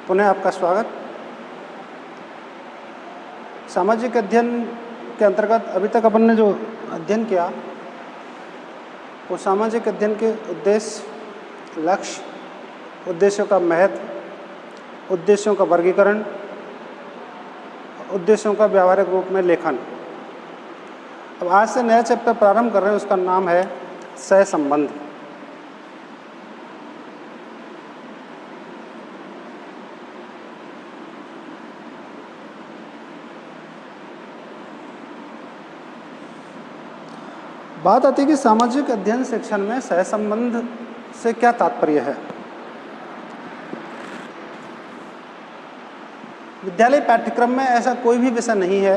पुनः आपका स्वागत। सामाजिक अध्ययन के अंतर्गत अभी तक अपन ने जो अध्ययन किया वो सामाजिक अध्ययन के उद्देश्य, लक्ष्य, उद्देश्यों का महत्व, उद्देश्यों का वर्गीकरण, उद्देश्यों का व्यावहारिक रूप में लेखन। अब आज से नया चैप्टर प्रारंभ कर रहे हैं, उसका नाम है सहसंबंध। बात आती है कि सामाजिक अध्ययन सेक्शन में सहसंबंध से क्या तात्पर्य है। विद्यालय पाठ्यक्रम में ऐसा कोई भी विषय नहीं है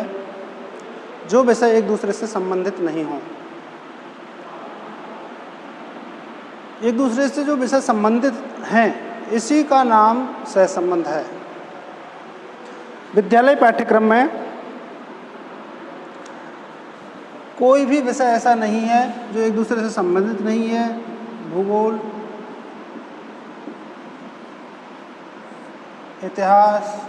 जो विषय एक दूसरे से संबंधित नहीं हो। एक दूसरे से जो विषय संबंधित हैं इसी का नाम सहसंबंध है। विद्यालय पाठ्यक्रम में कोई भी विषय ऐसा नहीं है जो एक दूसरे से संबंधित नहीं है। भूगोल, इतिहास,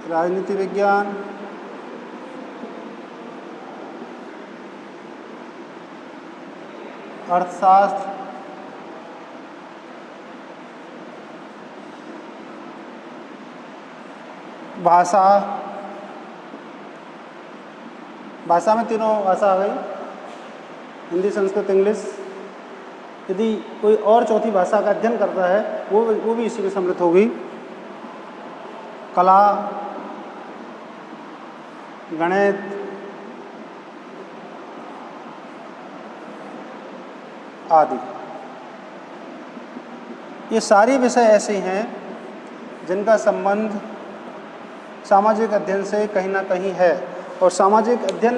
राजनीति विज्ञान, अर्थशास्त्र, भाषा में तीनों भाषा आ गई, हिंदी, संस्कृत, इंग्लिश। यदि कोई और चौथी भाषा का अध्ययन करता है वो भी इसी में सम्मिलित होगी। कला, गणित, आदि, ये सारी विषय ऐसे हैं जिनका संबंध सामाजिक अध्ययन से कहीं ना कहीं है। और सामाजिक अध्ययन,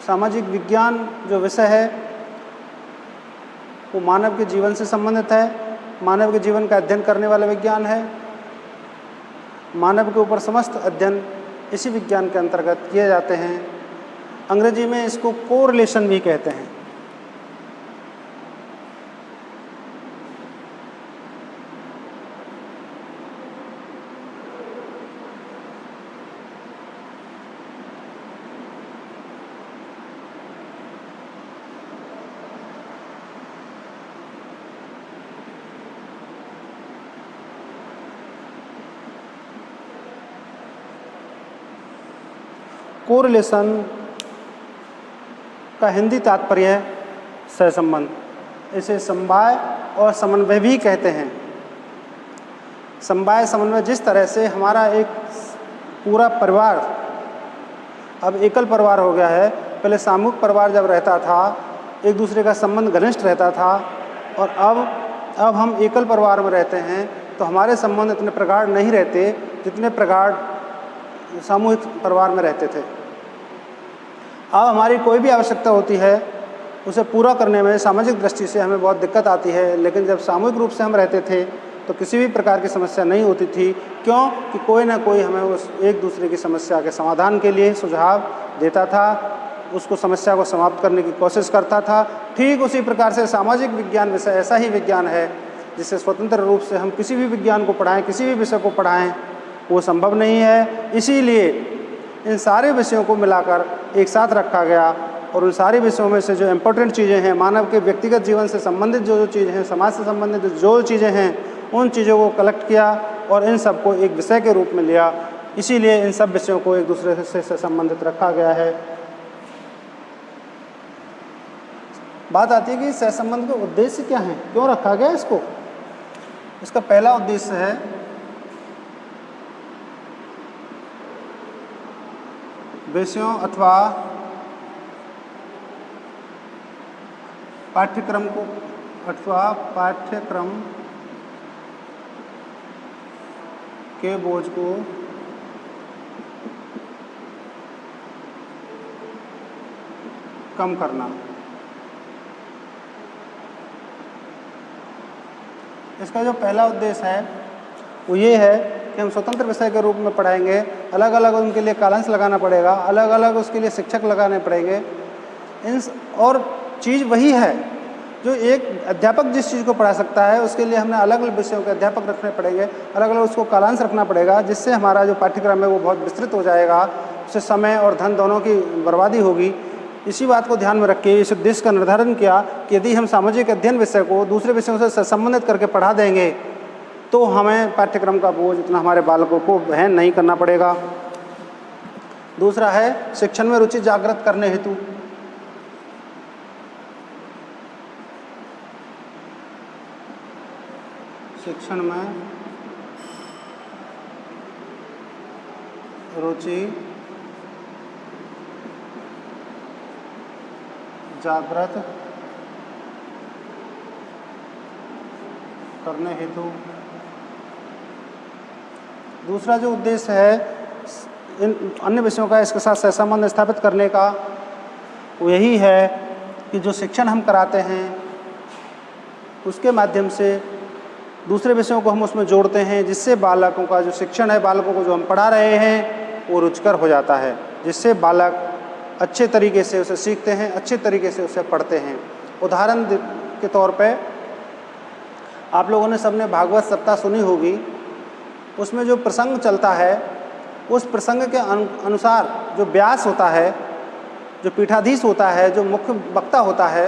सामाजिक विज्ञान जो विषय है वो मानव के जीवन से संबंधित है। मानव के जीवन का अध्ययन करने वाला विज्ञान है। मानव के ऊपर समस्त अध्ययन इसी विज्ञान के अंतर्गत किए जाते हैं। अंग्रेजी में इसको कोरिलेशन भी कहते हैं। कोरिलेशन का हिंदी तात्पर्य है सहसंबंध। इसे समवाय और समन्वय भी कहते हैं। समवाय समन्वय, जिस तरह से हमारा एक पूरा परिवार अब एकल परिवार हो गया है। पहले सामूहिक परिवार जब रहता था एक दूसरे का संबंध घनिष्ठ रहता था, और अब हम एकल परिवार में रहते हैं तो हमारे संबंध इतने प्रगाढ़ नहीं रहते जितने प्रगाढ़ सामूहिक परिवार में रहते थे। अब हमारी कोई भी आवश्यकता होती है उसे पूरा करने में सामाजिक दृष्टि से हमें बहुत दिक्कत आती है, लेकिन जब सामूहिक रूप से हम रहते थे तो किसी भी प्रकार की समस्या नहीं होती थी। क्यों? कि कोई ना कोई हमें उस एक दूसरे की समस्या के समाधान के लिए सुझाव देता था, उसको समस्या को समाप्त करने की कोशिश करता था। ठीक उसी प्रकार से सामाजिक विज्ञान विषय ऐसा ही विज्ञान है जिसे स्वतंत्र रूप से हम किसी भी विज्ञान को पढ़ाएं, किसी भी विषय को पढ़ाएं, वो संभव नहीं है। इसीलिए इन सारे विषयों को मिलाकर एक साथ रखा गया और उन सारे विषयों में से जो इम्पोर्टेंट चीज़ें हैं, मानव के व्यक्तिगत जीवन से संबंधित जो चीज़ें हैं, समाज से संबंधित जो चीज़ें हैं, उन चीज़ों को कलेक्ट किया और इन सब को एक विषय के रूप में लिया। इसीलिए इन सब विषयों को एक दूसरे से संबंधित रखा गया है। बात आती है कि सहसंबंध के उद्देश्य क्या हैं, क्यों रखा गया इसको। इसका पहला उद्देश्य है विषयों अथवा पाठ्यक्रम के बोझ को कम करना। इसका जो पहला उद्देश्य है वो ये है कि हम स्वतंत्र विषय के रूप में पढ़ाएंगे। अलग अलग उनके लिए कालांश लगाना पड़ेगा, अलग अलग उसके लिए शिक्षक लगाने पड़ेंगे। और चीज़ वही है, जो एक अध्यापक जिस चीज़ को पढ़ा सकता है उसके लिए हमने अलग अलग विषयों के अध्यापक रखने पड़ेंगे, अलग अलग उसको कालांश रखना पड़ेगा, जिससे हमारा जो पाठ्यक्रम है वो बहुत विस्तृत हो जाएगा, उससे समय और धन दोनों की बर्बादी होगी। इसी बात को ध्यान में रख के इस उद्देश्य का निर्धारण किया कि यदि हम सामाजिक अध्ययन विषय को दूसरे विषयों से संबंधित करके पढ़ा देंगे तो हमें पाठ्यक्रम का बोझ इतना हमारे बालकों को वहन नहीं करना पड़ेगा। दूसरा है शिक्षण में रुचि जागृत करने हेतु शिक्षण में रुचि जागृत करने हेतु दूसरा जो उद्देश्य है इन अन्य विषयों का इसके साथ सहसंबंध स्थापित करने का, वो यही है कि जो शिक्षण हम कराते हैं उसके माध्यम से दूसरे विषयों को हम उसमें जोड़ते हैं, जिससे बालकों का जो शिक्षण है, बालकों को जो हम पढ़ा रहे हैं वो रुचिकर हो जाता है, जिससे बालक अच्छे तरीके से उसे सीखते हैं, अच्छे तरीके से उसे पढ़ते हैं। उदाहरण के तौर पे आप लोगों ने सबने भागवत सप्ताह सुनी होगी, उसमें जो प्रसंग चलता है उस प्रसंग के अनुसार जो व्यास होता है, जो पीठाधीश होता है, जो मुख्य वक्ता होता है,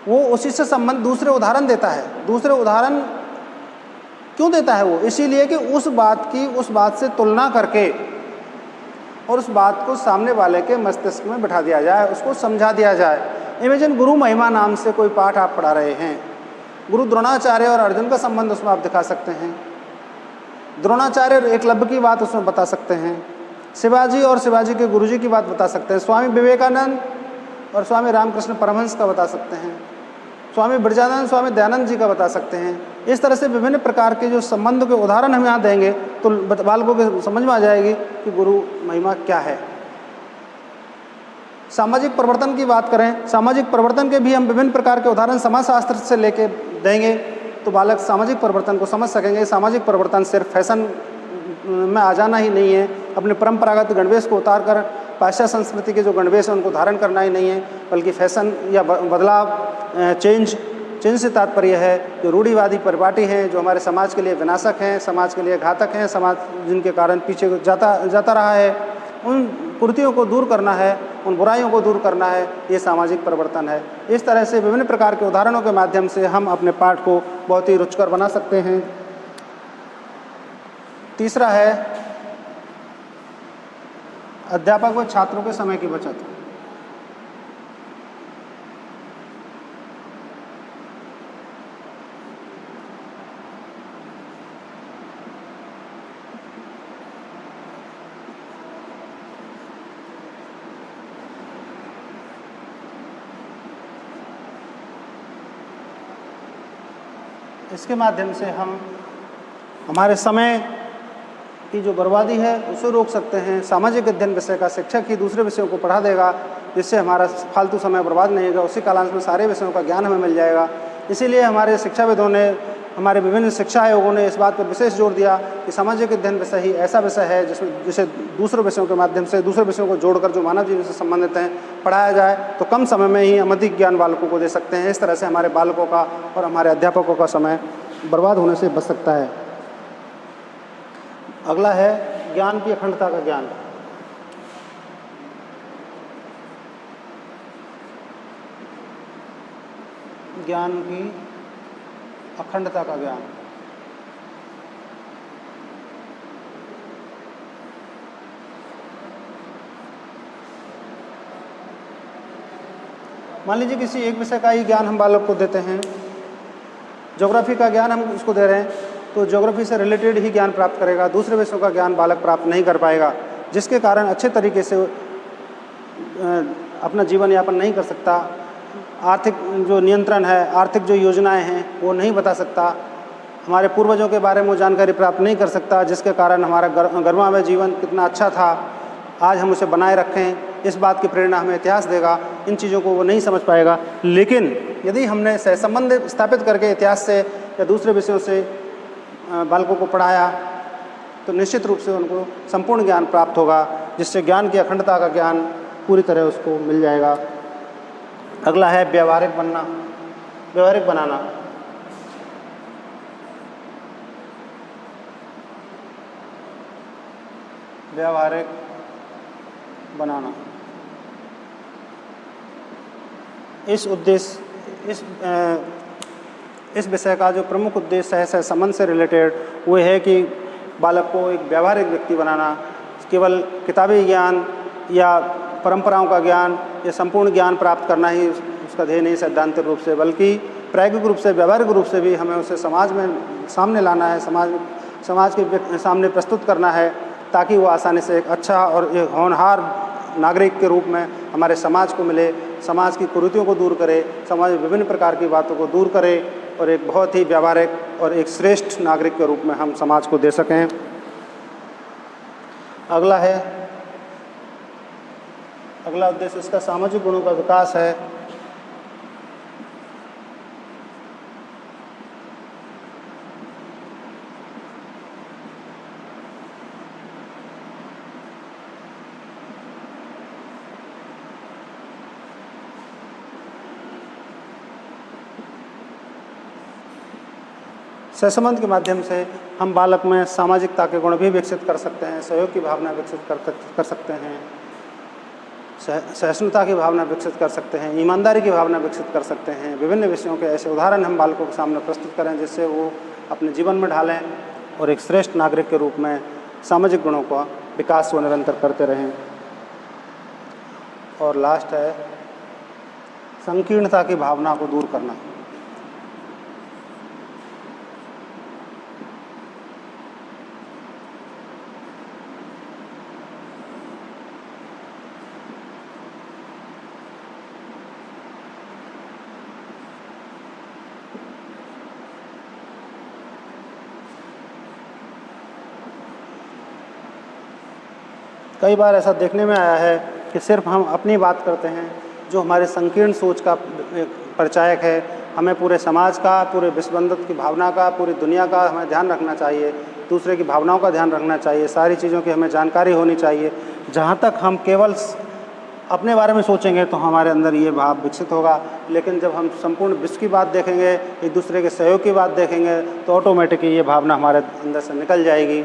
वो उसी से संबंध दूसरे उदाहरण देता है। दूसरे उदाहरण क्यों देता है वो? इसीलिए कि उस बात से तुलना करके और उस बात को सामने वाले के मस्तिष्क में बिठा दिया जाए, उसको समझा दिया जाए। इमेजिन गुरु महिमा नाम से कोई पाठ आप पढ़ा रहे हैं, गुरु द्रोणाचार्य और अर्जुन का संबंध उसमें आप दिखा सकते हैं, द्रोणाचार्य और एकलव्य की बात उसमें बता सकते हैं, शिवाजी और शिवाजी के गुरुजी की बात बता सकते हैं, स्वामी विवेकानंद और स्वामी रामकृष्ण परमहंस का बता सकते हैं, स्वामी ब्रजानंद स्वामी दयानंद जी का बता सकते हैं। इस तरह से विभिन्न प्रकार के जो संबंध के उदाहरण हम यहाँ देंगे तो बालकों के समझ में आ जाएगी कि गुरु महिमा क्या है। सामाजिक परिवर्तन की बात करें, सामाजिक परिवर्तन के भी हम विभिन्न प्रकार के उदाहरण समाजशास्त्र से लेके देंगे तो बालक सामाजिक परिवर्तन को समझ सकेंगे। सामाजिक परिवर्तन सिर्फ फैशन में आ जाना ही नहीं है, अपने परंपरागत गणवेश को उतार कर पाश्चात्य संस्कृति के जो गणवेश हैं उनको धारण करना ही नहीं है, बल्कि फैशन या बदलाव, चेंज से तात्पर्य है जो रूढ़िवादी परिपाटी हैं, जो हमारे समाज के लिए विनाशक हैं, समाज के लिए घातक हैं, समाज जिनके कारण पीछे जाता रहा है, उन कुरीतियों को दूर करना है, उन बुराइयों को दूर करना है, ये सामाजिक परिवर्तन है। इस तरह से विभिन्न प्रकार के उदाहरणों के माध्यम से हम अपने पाठ को बहुत ही रुचिकर बना सकते हैं। तीसरा है अध्यापक व छात्रों के समय की बचत। इसके माध्यम से हम हमारे समय की जो बर्बादी है उसे रोक सकते हैं। सामाजिक अध्ययन विषय का शिक्षक ही दूसरे विषयों को पढ़ा देगा, जिससे हमारा फालतू समय बर्बाद नहीं होगा, उसी कालांश में सारे विषयों का ज्ञान हमें मिल जाएगा। इसीलिए हमारे शिक्षाविदों ने, हमारे विभिन्न शिक्षा आयोगों ने इस बात पर विशेष जोर दिया कि सामाजिक अध्ययन विषय ही ऐसा विषय है जिसे दूसरे विषयों के माध्यम से, दूसरे विषयों को जोड़कर जो मानव जीवन से संबंधित हैं पढ़ाया जाए तो कम समय में ही हम अधिक ज्ञान बालकों को दे सकते हैं। इस तरह से हमारे बालकों का और हमारे अध्यापकों का समय बर्बाद होने से बच सकता है। अगला है ज्ञान की अखंडता का ज्ञान। ज्ञान की अखंडता का ज्ञान। मान लीजिए किसी एक विषय का ही ज्ञान हम बालक को देते हैं, ज्योग्राफी का ज्ञान हम उसको दे रहे हैं तो ज्योग्राफी से रिलेटेड ही ज्ञान प्राप्त करेगा, दूसरे विषयों का ज्ञान बालक प्राप्त नहीं कर पाएगा, जिसके कारण अच्छे तरीके से अपना जीवन यापन नहीं कर सकता। आर्थिक जो नियंत्रण है, आर्थिक जो योजनाएं हैं वो नहीं बता सकता, हमारे पूर्वजों के बारे में वो जानकारी प्राप्त नहीं कर सकता, जिसके कारण हमारा गर्मामय जीवन कितना अच्छा था आज हम उसे बनाए रखें, इस बात की प्रेरणा हमें इतिहास देगा। इन चीज़ों को वो नहीं समझ पाएगा। लेकिन यदि हमने सहसंबंध स्थापित करके इतिहास से या दूसरे विषयों से बालकों को पढ़ाया तो निश्चित रूप से उनको संपूर्ण ज्ञान प्राप्त होगा, जिससे ज्ञान की अखंडता का ज्ञान पूरी तरह उसको मिल जाएगा। अगला है व्यावहारिक बनना, व्यावहारिक बनाना। व्यावहारिक बनाना, इस उद्देश्य इस विषय का जो प्रमुख उद्देश्य है सहसंबंध से रिलेटेड वो है कि बालक को एक व्यावहारिक व्यक्ति बनाना। केवल किताबी ज्ञान या परंपराओं का ज्ञान या संपूर्ण ज्ञान प्राप्त करना ही उसका ध्येय नहीं सैद्धांतिक रूप से, बल्कि प्रायोगिक रूप से, व्यावहारिक रूप से भी हमें उसे समाज में सामने लाना है, समाज के सामने प्रस्तुत करना है, ताकि वो आसानी से एक अच्छा और एक होनहार नागरिक के रूप में हमारे समाज को मिले, समाज की कुरीतियों को दूर करे, समाज में विभिन्न प्रकार की बातों को दूर करे और एक बहुत ही व्यावहारिक और एक श्रेष्ठ नागरिक के रूप में हम समाज को दे सकें। अगला उद्देश्य इसका सामाजिक गुणों का विकास है। सहसंबंध के माध्यम से हम बालक में सामाजिकता के गुण भी विकसित कर सकते हैं, सहयोग की भावना विकसित कर सकते हैं, सहिष्णुता की भावना विकसित कर सकते हैं, ईमानदारी की भावना विकसित कर सकते हैं। विभिन्न विषयों के ऐसे उदाहरण हम बालकों के सामने प्रस्तुत करें जिससे वो अपने जीवन में ढालें और एक श्रेष्ठ नागरिक के रूप में सामाजिक गुणों का विकास वो निरंतर करते रहें। और लास्ट है संकीर्णता की भावना को दूर करना। कई बार ऐसा देखने में आया है कि सिर्फ हम अपनी बात करते हैं, जो हमारे संकीर्ण सोच का परिचायक है। हमें पूरे समाज का, पूरे विश्वबंधुत्व की भावना का, पूरी दुनिया का हमें ध्यान रखना चाहिए, दूसरे की भावनाओं का ध्यान रखना चाहिए, सारी चीज़ों की हमें जानकारी होनी चाहिए। जहाँ तक हम केवल अपने बारे में सोचेंगे तो हमारे अंदर ये भाव विकसित होगा, लेकिन जब हम संपूर्ण विश्व की बात देखेंगे, एक दूसरे के सहयोग की बात देखेंगे, तो ऑटोमेटिकली ये भावना हमारे अंदर से निकल जाएगी।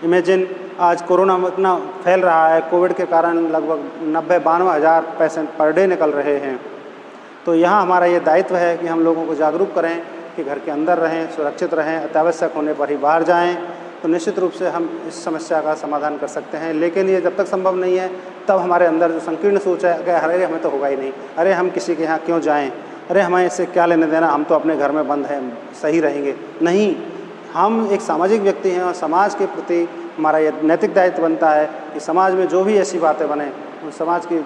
इमेजिन आज कोरोना इतना फैल रहा है, कोविड के कारण लगभग 90-92 हज़ार पेशेंट पर डे निकल रहे हैं। तो यहाँ हमारा ये दायित्व है कि हम लोगों को जागरूक करें कि घर के अंदर रहें, सुरक्षित रहें, अत्यावश्यक होने पर ही बाहर जाएं। तो निश्चित रूप से हम इस समस्या का समाधान कर सकते हैं। लेकिन ये जब तक संभव नहीं है तब हमारे अंदर जो संकीर्ण सोच है कि अरे हमें तो होगा ही नहीं, अरे हम किसी के यहाँ क्यों जाएँ, अरे हमें इससे क्या लेने देना, हम तो अपने घर में बंद हैं, सही रहेंगे। नहीं, हम एक सामाजिक व्यक्ति हैं और समाज के प्रति हमारा ये नैतिक दायित्व बनता है कि समाज में जो भी ऐसी बातें बने, उन समाज की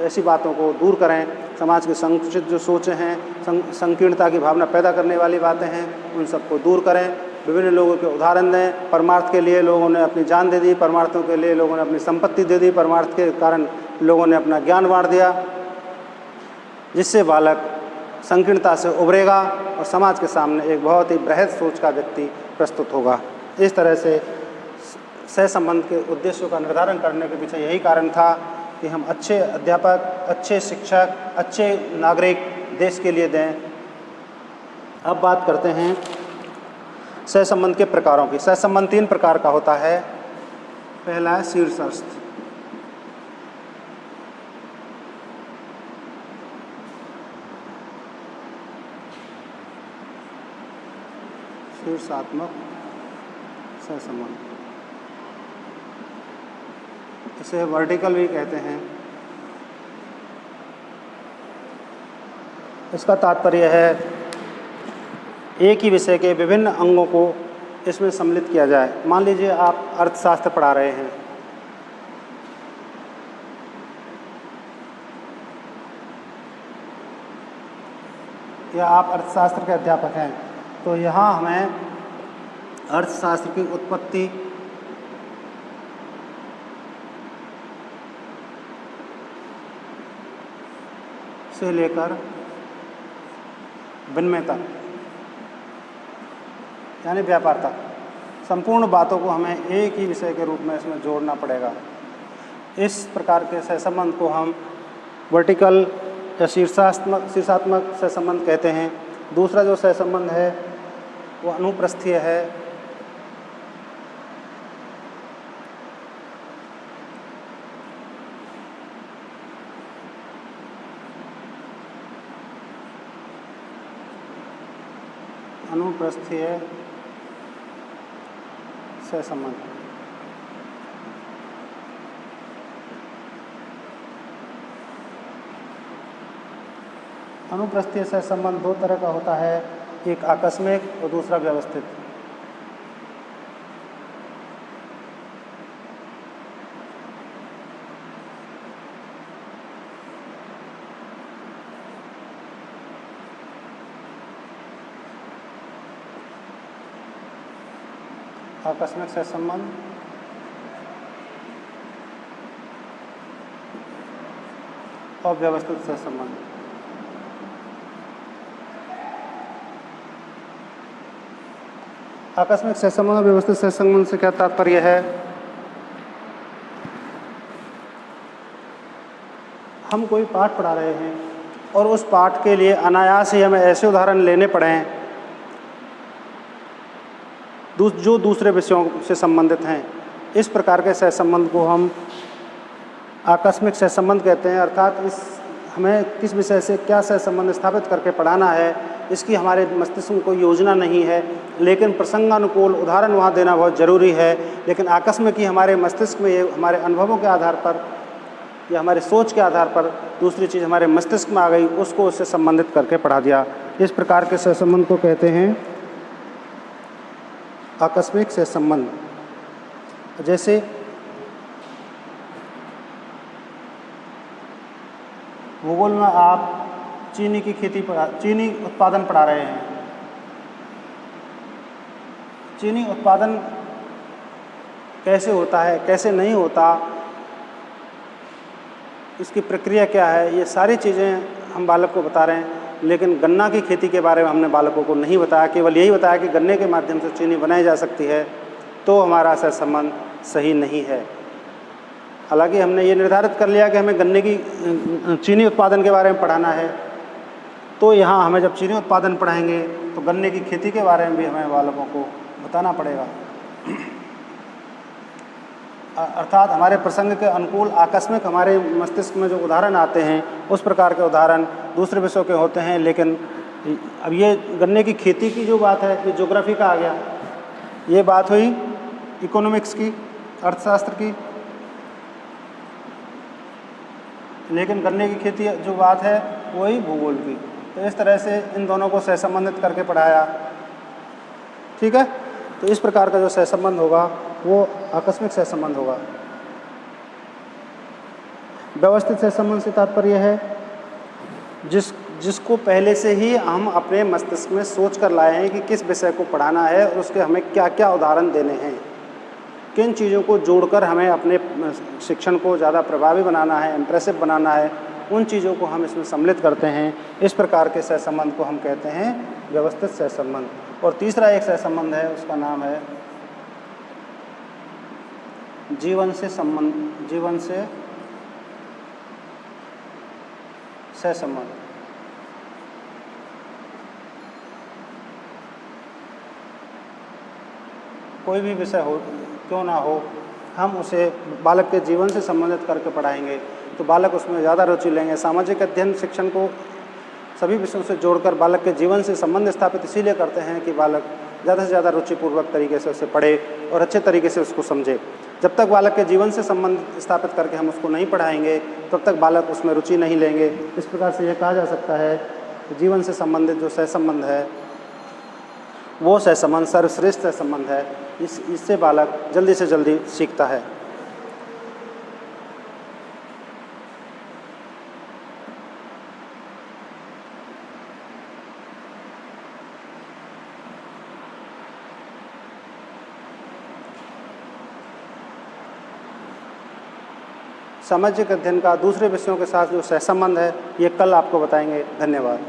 ऐसी बातों को दूर करें। समाज के संकुचित जो सोचें हैं, संकीर्णता की भावना पैदा करने वाली बातें हैं, उन सबको दूर करें। विभिन्न लोगों के उदाहरण दें। परमार्थ के लिए लोगों ने अपनी जान दे दी, परमार्थों के लिए लोगों ने अपनी संपत्ति दे दी, परमार्थ के कारण लोगों ने अपना ज्ञान बांट दिया, जिससे बालक संकीर्णता से उभरेगा और समाज के सामने एक बहुत ही बृहद सोच का व्यक्ति प्रस्तुत होगा। इस तरह से सहसंबंध के उद्देश्यों का निर्धारण करने के पीछे यही कारण था कि हम अच्छे अध्यापक, अच्छे शिक्षक, अच्छे नागरिक देश के लिए दें। अब बात करते हैं सहसंबंध के प्रकारों की। सहसंबंध 3 प्रकार का होता है। पहला है शीर्षस्थ। शीर्षात्मक सहसंबंध, इसे वर्टिकल भी कहते हैं। इसका तात्पर्य है एक ही विषय के विभिन्न अंगों को इसमें सम्मिलित किया जाए। मान लीजिए आप अर्थशास्त्र पढ़ा रहे हैं, या आप अर्थशास्त्र के अध्यापक हैं, तो यहाँ हमें अर्थशास्त्र की उत्पत्ति, से लेकर विनिमय तक, यानी व्यापार तक, संपूर्ण बातों को हमें एक ही विषय के रूप में इसमें जोड़ना पड़ेगा। इस प्रकार के सहसंबंध को हम वर्टिकल या शीर्षात्मक सहसंबंध कहते हैं। दूसरा जो सहसंबंध है वो अनुप्रस्थीय है। अनुप्रस्थीय सहसंबंध। अनुप्रस्थीय सहसंबंध दो तरह का होता है, एक आकस्मिक और दूसरा व्यवस्थित। आकस्मिक सहसंबंध और व्यवस्थित सहसंबंध। आकस्मिक सहसंबंध और व्यवस्थित सहसंबंध से क्या तात्पर्य है? हम कोई पाठ पढ़ा रहे हैं और उस पाठ के लिए अनायास ही हमें ऐसे उदाहरण लेने पड़े जो दूसरे विषयों से संबंधित हैं। इस प्रकार के सहसंबंध को हम आकस्मिक सहसंबंध कहते हैं। अर्थात हमें किस विषय से क्या सहसंबंध स्थापित करके पढ़ाना है, इसकी हमारे मस्तिष्क में कोई योजना नहीं है, लेकिन प्रसंगानुकूल उदाहरण वहाँ देना बहुत ज़रूरी है। लेकिन आकस्मिक ही हमारे मस्तिष्क में ये हमारे अनुभवों के आधार पर या हमारे सोच के आधार पर दूसरी चीज़ हमारे मस्तिष्क में आ गई, उसको उससे संबंधित करके पढ़ा दिया। इस प्रकार के सहसंबंध को कहते हैं आकस्मिक सहसंबंध। जैसे भूगोल में आप चीनी उत्पादन पढ़ा रहे हैं। चीनी उत्पादन कैसे होता है, कैसे नहीं होता, इसकी प्रक्रिया क्या है, ये सारी चीज़ें हम बालक को बता रहे हैं। लेकिन गन्ना की खेती के बारे में हमने बालकों को नहीं बताया, केवल यही बताया कि गन्ने के माध्यम से चीनी बनाई जा सकती है, तो हमारा सहसंबंध सही नहीं है। हालांकि हमने ये निर्धारित कर लिया कि हमें गन्ने की चीनी उत्पादन के बारे में पढ़ाना है, तो यहाँ हमें जब चीनी उत्पादन पढ़ाएंगे तो गन्ने की खेती के बारे में भी हमें बालकों को बताना पड़ेगा। अर्थात हमारे प्रसंग के अनुकूल आकस्मिक हमारे मस्तिष्क में जो उदाहरण आते हैं, उस प्रकार के उदाहरण दूसरे विषयों के होते हैं। लेकिन अब ये गन्ने की खेती की जो बात है, ये ज्योग्राफी का आ गया। ये बात हुई इकोनॉमिक्स की, अर्थशास्त्र की। लेकिन गन्ने की खेती जो बात है वही भूगोल की। तो इस तरह से इन दोनों को सहसंबंधित करके पढ़ाया। ठीक है, तो इस प्रकार का जो सहसंबंध होगा वो आकस्मिक सहसंबंध होगा। व्यवस्थित सहसंबंध से तात्पर्य है जिसको पहले से ही हम अपने मस्तिष्क में सोच कर लाए हैं कि किस विषय को पढ़ाना है और उसके हमें क्या क्या उदाहरण देने हैं, किन चीज़ों को जोड़कर हमें अपने शिक्षण को ज़्यादा प्रभावी बनाना है, इम्प्रेसिव बनाना है, उन चीज़ों को हम इसमें सम्मिलित करते हैं। इस प्रकार के सहसंबंध को हम कहते हैं व्यवस्थित सहसंबंध। और तीसरा एक सहसंबंध है, उसका नाम है जीवन से सहसंबंध। कोई भी विषय हो क्यों ना हो, हम उसे बालक के जीवन से संबंधित करके पढ़ाएंगे तो बालक उसमें ज़्यादा रुचि लेंगे। सामाजिक अध्ययन शिक्षण को सभी विषयों से जोड़कर बालक के जीवन से संबंध स्थापित इसीलिए करते हैं कि बालक ज़्यादा से ज़्यादा रुचिपूर्वक तरीके से उसे पढ़े और अच्छे तरीके से उसको समझे। जब तक बालक के जीवन से संबंध स्थापित करके हम उसको नहीं पढ़ाएंगे, तब तक बालक उसमें रुचि नहीं लेंगे। इस प्रकार से यह कहा जा सकता है कि जीवन से संबंधित जो सहसंबंध है वो सहसंबंध सर्वश्रेष्ठ सहसंबंध है। इससे बालक जल्दी से जल्दी सीखता है। सामाजिक अध्ययन का दूसरे विषयों के साथ जो सहसंबंध है, ये कल आपको बताएंगे। धन्यवाद।